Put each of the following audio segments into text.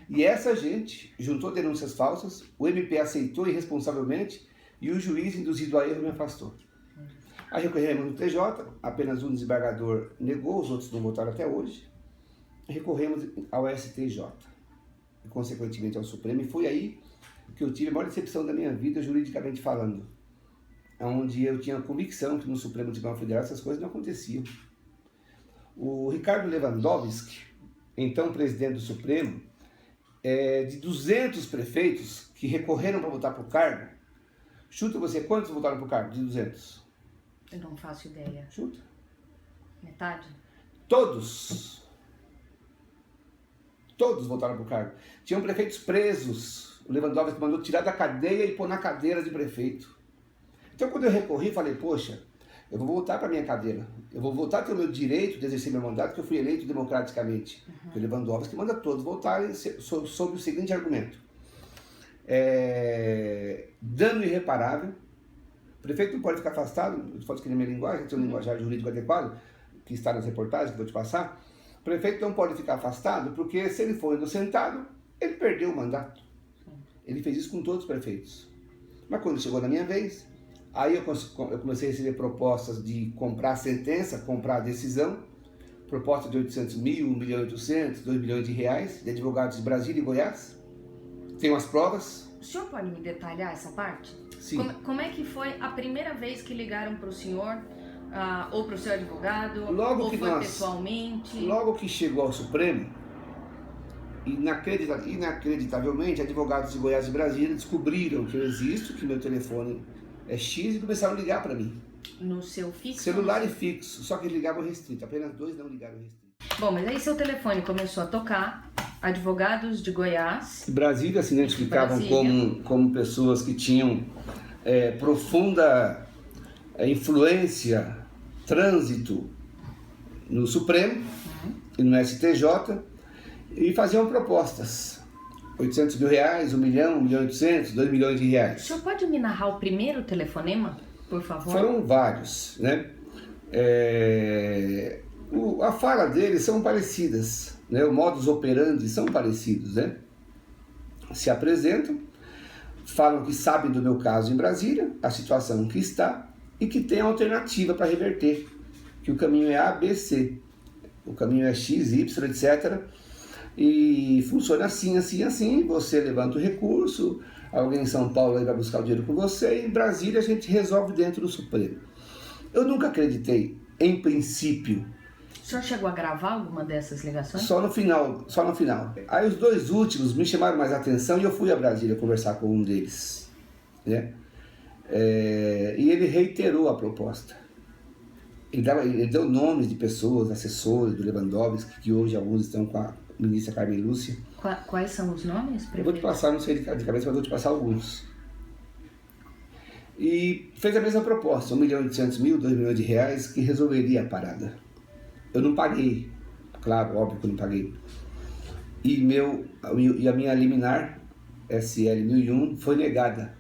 E essa gente juntou denúncias falsas, o MP aceitou irresponsavelmente e o juiz, induzido a erro, me afastou. Aí recorremos no TJ, apenas um desembargador negou, os outros não votaram até hoje. Recorremos ao STJ e, consequentemente, ao Supremo, e foi aí que eu tive a maior decepção da minha vida, juridicamente falando, onde eu tinha a convicção que no Supremo Tribunal Federal essas coisas não aconteciam. O Ricardo Lewandowski, então presidente do Supremo, de 200 prefeitos que recorreram para votar para o cargo, chuta você, quantos votaram para o cargo de 200? Eu não faço ideia. Chuta. Metade? Todos votaram para o cargo. Tinham prefeitos presos. O Lewandowski mandou tirar da cadeia e pôr na cadeira de prefeito. Então, quando eu recorri, falei, poxa, eu vou voltar para a minha cadeira. Eu vou voltar a ter o meu direito de exercer meu mandato, que eu fui eleito democraticamente. Porque o Lewandowski manda todos voltarem sob o seguinte argumento. Dano irreparável. O prefeito não pode ficar afastado, pode escrever minha linguagem, tem um linguajar jurídico adequado, que está nas reportagens que eu vou te passar. O prefeito não pode ficar afastado, porque se ele for inocentado, ele perdeu o mandato. Ele fez isso com todos os prefeitos. Mas quando chegou na minha vez, aí eu comecei a receber propostas de comprar a sentença, comprar a decisão, proposta de 800 mil, 1 milhão e 800, 2 milhões de reais, de advogados de Brasília e Goiás. Tenho as provas. O senhor pode me detalhar essa parte? Sim. Como é que foi a primeira vez que ligaram para o senhor, ou para o seu advogado, Logo ou que foi pessoalmente? Logo que chegou ao Supremo, inacreditavelmente, advogados de Goiás e Brasília descobriram que eu existo, que meu telefone é X, e começaram a ligar para mim. No seu fixo? Celular e fixo, só que eles ligavam restrito, apenas 2 não ligaram restrito. Bom, mas aí seu telefone começou a tocar, advogados de Goiás. Brasília se identificavam como pessoas que tinham profunda influência, trânsito no Supremo e no STJ, e faziam propostas. 800 mil reais, 1 milhão, 1 milhão e 800, 2 milhões de reais. O senhor pode me narrar o primeiro telefonema, por favor? Foram vários, né? A fala deles são parecidas, né? O modus operandi são parecidos, né? Se apresentam, falam que sabem do meu caso em Brasília, a situação que está, e que tem alternativa para reverter, que o caminho é A, B, C. O caminho é X, Y, etc. E funciona assim, assim, assim. Você levanta o recurso, alguém em São Paulo vai buscar o dinheiro com você, e em Brasília a gente resolve dentro do Supremo. Eu nunca acreditei, em princípio. O senhor chegou a gravar alguma dessas ligações? Só no final. Aí os 2 últimos me chamaram mais atenção e eu fui a Brasília conversar com um deles, né? E ele reiterou a proposta. Ele deu nomes de pessoas, assessores do Lewandowski, que hoje alguns estão com a ministra Carmen Lúcia. Quais são os nomes, prefeito? Eu vou te passar, não sei de cabeça, mas vou te passar alguns. E fez a mesma proposta, 1 milhão e 800 mil, 2 milhões de reais, que resolveria a parada. Eu não paguei, claro, óbvio que eu não paguei. E a minha liminar, SL 1001, foi negada.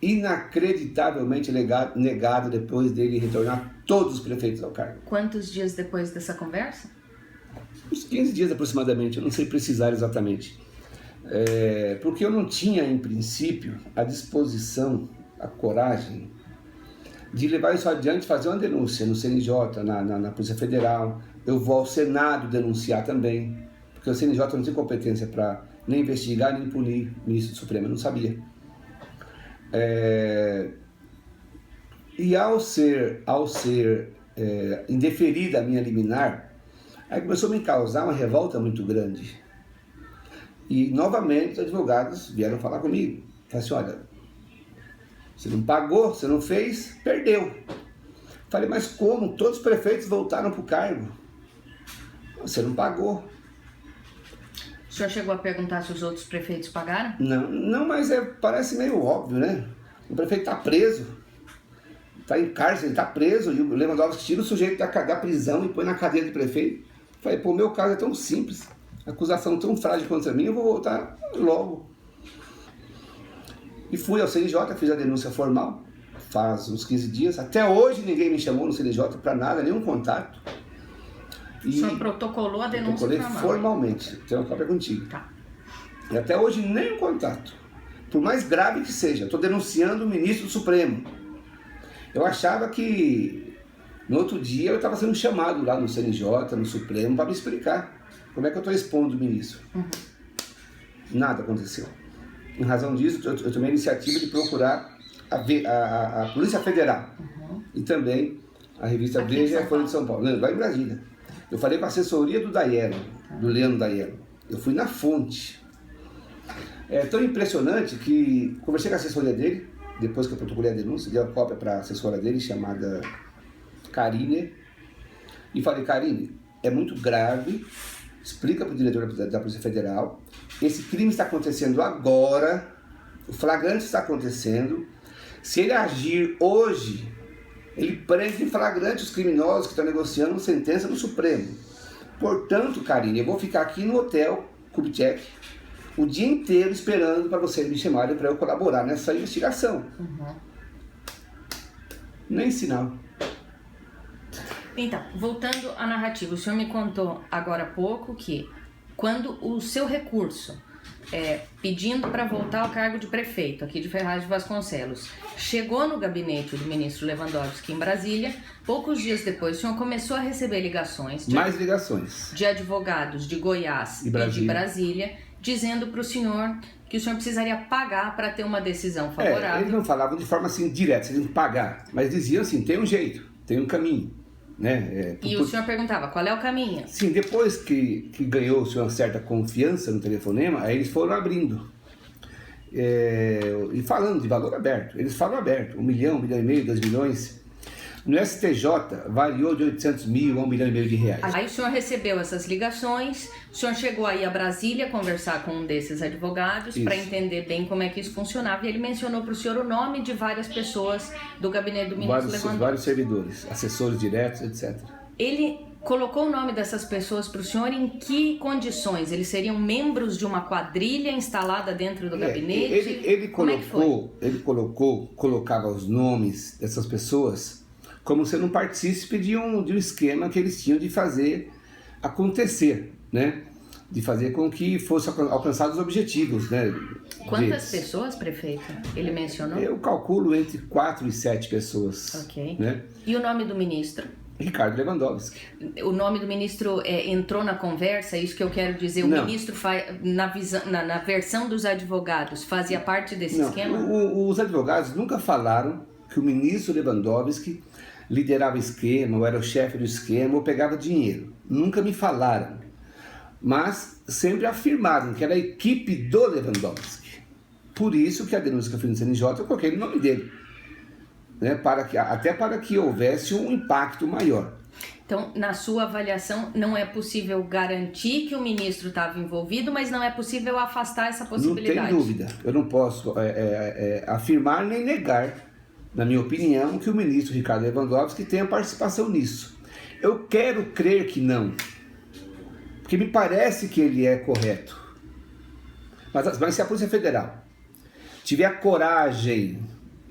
Inacreditavelmente negada depois dele retornar todos os prefeitos ao cargo. Quantos dias depois dessa conversa? Uns 15 dias aproximadamente, eu não sei precisar exatamente. Porque eu não tinha, em princípio, a disposição, a coragem de levar isso adiante, fazer uma denúncia no CNJ, na Polícia Federal. Eu vou ao Senado denunciar também, porque o CNJ não tem competência para nem investigar, nem punir o ministro do Supremo, eu não sabia. E ao ser indeferida a minha liminar, aí começou a me causar uma revolta muito grande. E novamente os advogados vieram falar comigo. Falaram assim, olha, você não pagou, você não fez, perdeu. Falei, mas como? Todos os prefeitos voltaram para o cargo. Você não pagou. O senhor chegou a perguntar se os outros prefeitos pagaram? Não, mas parece meio óbvio, né? O prefeito está preso, está em cárcere, ele está preso, e o Lewandowski tira o sujeito da prisão e põe na cadeia de prefeito. Falei, pô, meu caso é tão simples, acusação tão frágil contra mim, eu vou voltar logo. E fui ao CNJ, fiz a denúncia formal, faz uns 15 dias, até hoje ninguém me chamou no CNJ para nada, nenhum contato. O senhor protocolou a denúncia formal? Formalmente, tenho uma cópia contigo. Tá. E até hoje nem um contato. Por mais grave que seja, estou denunciando o ministro do Supremo. Eu achava que no outro dia eu estava sendo chamado lá no CNJ, no Supremo, para me explicar como é que eu estou expondo o ministro. Nada aconteceu. Em razão disso, eu tomei a iniciativa de procurar a Polícia Federal e também a revista Veja e a Folha de São Paulo. Não, lá em Brasília. Eu falei com a assessoria do Daiello, do Leandro Daiello. Eu fui na fonte. É tão impressionante que conversei com a assessoria dele, depois que eu protocolei a denúncia, dei a cópia para a assessora dele, chamada Karine, e falei: Karine, é muito grave, explica para o diretor da Polícia Federal, esse crime está acontecendo agora, o flagrante está acontecendo, se ele agir hoje, ele prende em flagrante os criminosos que estão negociando sentença no Supremo. Portanto, Karine, eu vou ficar aqui no hotel Kubitschek o dia inteiro esperando para vocês me chamarem para eu colaborar nessa investigação. Nem sinal. Então, voltando à narrativa, o senhor me contou agora há pouco que quando o seu recurso pedindo para voltar ao cargo de prefeito aqui de Ferraz de Vasconcelos chegou no gabinete do ministro Lewandowski em Brasília, poucos dias depois o senhor começou a receber ligações de advogados de Goiás e de Brasília, dizendo para o senhor que o senhor precisaria pagar para ter uma decisão favorável. Eles não falavam de forma assim direta, vocês têm que pagar, mas diziam assim: tem um jeito, tem um caminho. Né? E o senhor perguntava, qual é o caminho? Sim, depois que ganhou-se uma certa confiança no telefonema, aí eles foram abrindo. E falando de valor aberto, eles falam aberto, 1 milhão, 1,5 milhão, 2 milhões. No STJ variou de 800 mil a 1,5 milhão de reais. Aí o senhor recebeu essas ligações, o senhor chegou aí a Brasília conversar com um desses advogados para entender bem como é que isso funcionava, e ele mencionou para o senhor o nome de várias pessoas do gabinete do ministro Lewandowski. Vários servidores, assessores diretos, etc. Ele colocou o nome dessas pessoas para o senhor em que condições? Eles seriam membros de uma quadrilha instalada dentro do gabinete? Ele colocava os nomes dessas pessoas como sendo um partícipe de um esquema que eles tinham de fazer acontecer, né? De fazer com que fossem alcançados os objetivos, né? Quantas pessoas, prefeito, ele mencionou? Eu calculo entre 4 e 7 pessoas. Ok. Né? E o nome do ministro? Ricardo Lewandowski. O nome do ministro entrou na conversa, é isso que eu quero dizer. O ministro, na versão dos advogados, fazia parte desse esquema? Os advogados nunca falaram que o ministro Lewandowski liderava o esquema, ou era o chefe do esquema, ou pegava dinheiro. Nunca me falaram. Mas sempre afirmaram que era a equipe do Lewandowski. Por isso que a denúncia que eu fiz no CNJ, eu coloquei o nome dele. Né, até para que houvesse um impacto maior. Então, na sua avaliação, não é possível garantir que o ministro estava envolvido, mas não é possível afastar essa possibilidade? Não tem dúvida. Eu não posso afirmar nem negar, na minha opinião, que o ministro Ricardo Lewandowski tenha participação nisso. Eu quero crer que não, porque me parece que ele é correto. Mas se a Polícia Federal tiver a coragem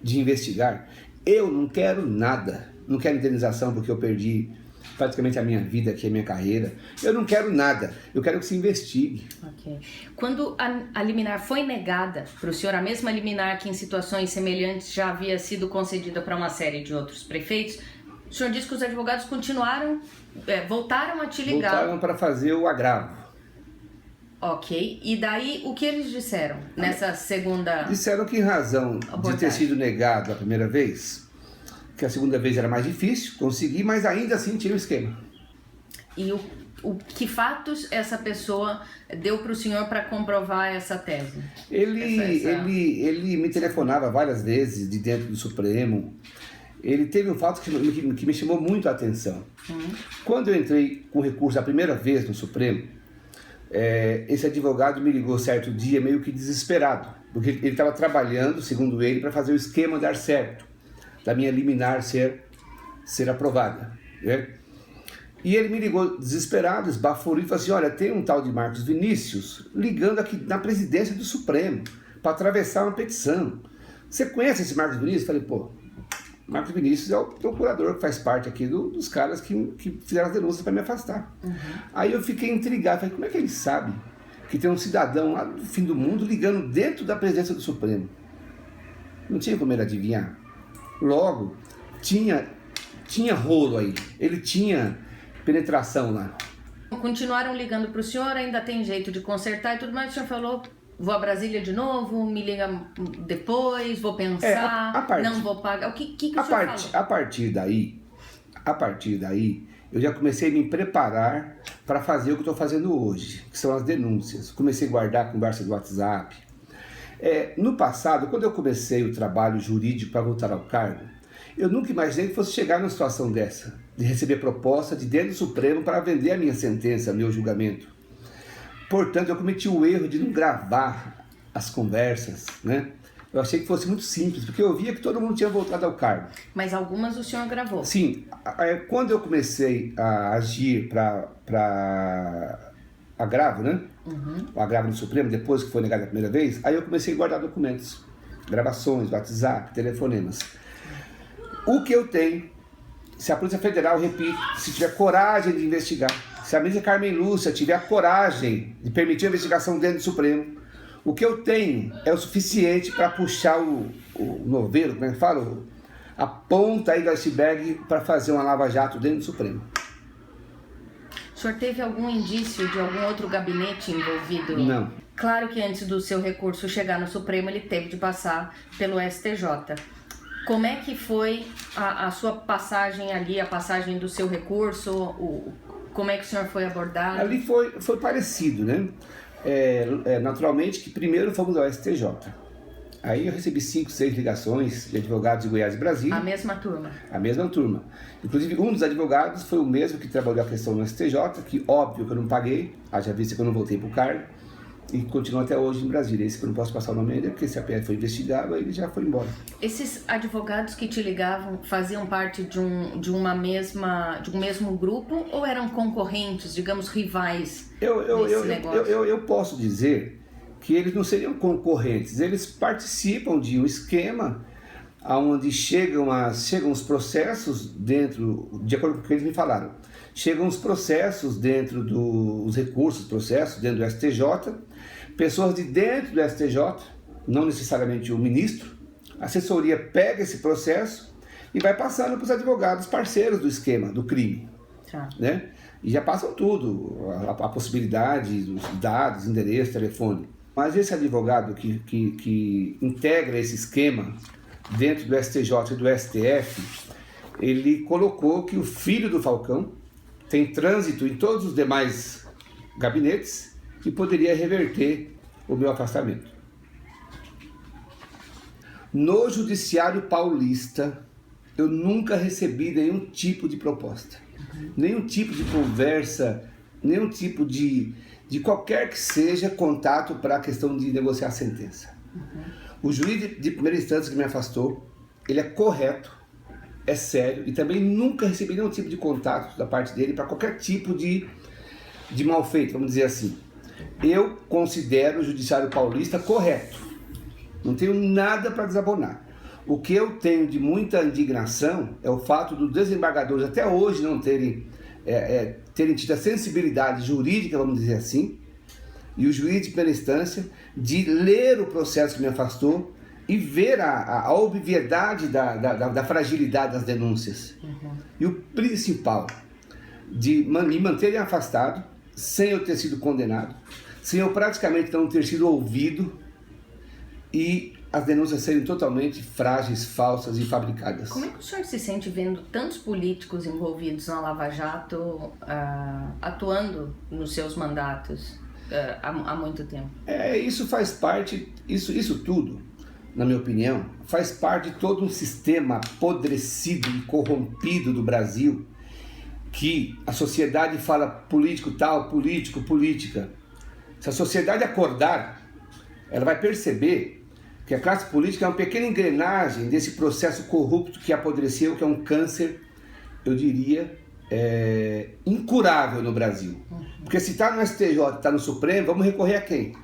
de investigar, eu não quero nada. Não quero indenização porque eu perdi praticamente a minha vida aqui, a minha carreira. Eu não quero nada. Eu quero que se investigue. Ok. Quando a liminar foi negada para o senhor, a mesma liminar que em situações semelhantes já havia sido concedida para uma série de outros prefeitos, o senhor disse que os advogados continuaram, voltaram a te ligar. Voltaram para fazer o agravo. Ok. E daí, o que eles disseram nessa segunda... Disseram que em razão de ter sido negado a primeira vez, que a segunda vez era mais difícil conseguir, mas ainda assim tinha o esquema. E que fatos essa pessoa deu para o senhor para comprovar essa tese? Ele me telefonava várias vezes de dentro do Supremo. Ele teve um fato que me chamou muito a atenção. Quando eu entrei com recurso a primeira vez no Supremo, esse advogado me ligou certo dia meio que desesperado, porque ele estava trabalhando, segundo ele, para fazer o esquema dar certo, da minha liminar ser aprovada. Né? E ele me ligou desesperado, esbaforido, e falou assim: olha, tem um tal de Marcos Vinícius ligando aqui na presidência do Supremo para atravessar uma petição. Você conhece esse Marcos Vinícius? Eu falei: pô, Marcos Vinícius é o procurador que faz parte aqui dos caras que fizeram as denúncias para me afastar. Aí eu fiquei intrigado, falei: como é que ele sabe que tem um cidadão lá do fim do mundo ligando dentro da presidência do Supremo. Não tinha como ele adivinhar. Logo, tinha rolo aí, ele tinha penetração lá. Continuaram ligando para o senhor, ainda tem jeito de consertar e tudo mais, o senhor falou, vou a Brasília de novo, me liga depois, vou pensar, não vou pagar. O que o senhor falou? A partir daí, eu já comecei a me preparar para fazer o que estou fazendo hoje, que são as denúncias. Comecei a guardar conversa do WhatsApp. No passado, quando eu comecei o trabalho jurídico para voltar ao cargo, eu nunca imaginei que fosse chegar numa situação dessa, de receber proposta de dentro do Supremo para vender a minha sentença, meu julgamento. Portanto, eu cometi o erro de não gravar as conversas, né? Eu achei que fosse muito simples, porque eu via que todo mundo tinha voltado ao cargo. Mas algumas o senhor gravou? Sim. Quando eu comecei a agir para agravo, né? O agravo no Supremo, depois que foi negado a primeira vez, aí eu comecei a guardar documentos, gravações, WhatsApp, telefonemas. O que eu tenho, se a Polícia Federal, repito, se tiver coragem de investigar, se a ministra Carmen Lúcia tiver a coragem de permitir a investigação dentro do Supremo, o que eu tenho é o suficiente para puxar o novelo, como é que fala? A ponta aí do iceberg para fazer uma lava-jato dentro do Supremo. O senhor teve algum indício de algum outro gabinete envolvido? Não. Claro que antes do seu recurso chegar no Supremo, ele teve de passar pelo STJ. Como é que foi a sua passagem ali, a passagem do seu recurso? Como é que o senhor foi abordado? Ali foi parecido, né? Naturalmente que primeiro fomos ao STJ. Aí eu recebi 5, 6 ligações de advogados de Goiás e Brasília. A mesma turma? A mesma turma. Inclusive, um dos advogados foi o mesmo que trabalhou a questão no STJ, que óbvio que eu não paguei, haja vista que eu não voltei para o cargo, e continua até hoje em Brasília. Esse que eu não posso passar o nome ainda, porque se a PF foi investigado, aí ele já foi embora. Esses advogados que te ligavam faziam parte de um mesmo grupo ou eram concorrentes, digamos, rivais desse negócio? Eu posso dizer que eles não seriam concorrentes, eles participam de um esquema onde chegam os processos dentro, de acordo com o que eles me falaram, chegam os processos dentro dos recursos, processos dentro do STJ, pessoas de dentro do STJ, não necessariamente o ministro, a assessoria pega esse processo e vai passando para os advogados parceiros do esquema, do crime. Tá. Né? E já passam tudo, a possibilidade, os dados, endereço, telefone. Mas esse advogado que integra esse esquema dentro do STJ e do STF, ele colocou que o filho do Falcão tem trânsito em todos os demais gabinetes e poderia reverter o meu afastamento. No Judiciário Paulista, eu nunca recebi nenhum tipo de proposta, nenhum tipo de conversa, nenhum tipo de qualquer que seja contato para a questão de negociar a sentença. O juiz de primeira instância que me afastou, ele é correto, é sério, e também nunca recebi nenhum tipo de contato da parte dele para qualquer tipo de mal feito, vamos dizer assim. Eu considero o Judiciário Paulista correto, não tenho nada para desabonar. O que eu tenho de muita indignação é o fato dos desembargadores até hoje não terem tido a sensibilidade jurídica, vamos dizer assim, e o juiz de primeira instância, de ler o processo que me afastou e ver a obviedade da fragilidade das denúncias. E o principal, de me manterem afastado, sem eu ter sido condenado, sem eu praticamente não ter sido ouvido, e as denúncias serem totalmente frágeis, falsas e fabricadas. Como é que o senhor se sente vendo tantos políticos envolvidos na Lava Jato atuando nos seus mandatos há muito tempo? Isso faz parte, isso tudo, na minha opinião, faz parte de todo um sistema apodrecido e corrompido do Brasil, que a sociedade fala político tal, político, política. Se a sociedade acordar, ela vai perceber que a classe política é uma pequena engrenagem desse processo corrupto que apodreceu, que é um câncer, eu diria, incurável no Brasil. Porque se está no STJ, está no Supremo, vamos recorrer a quem?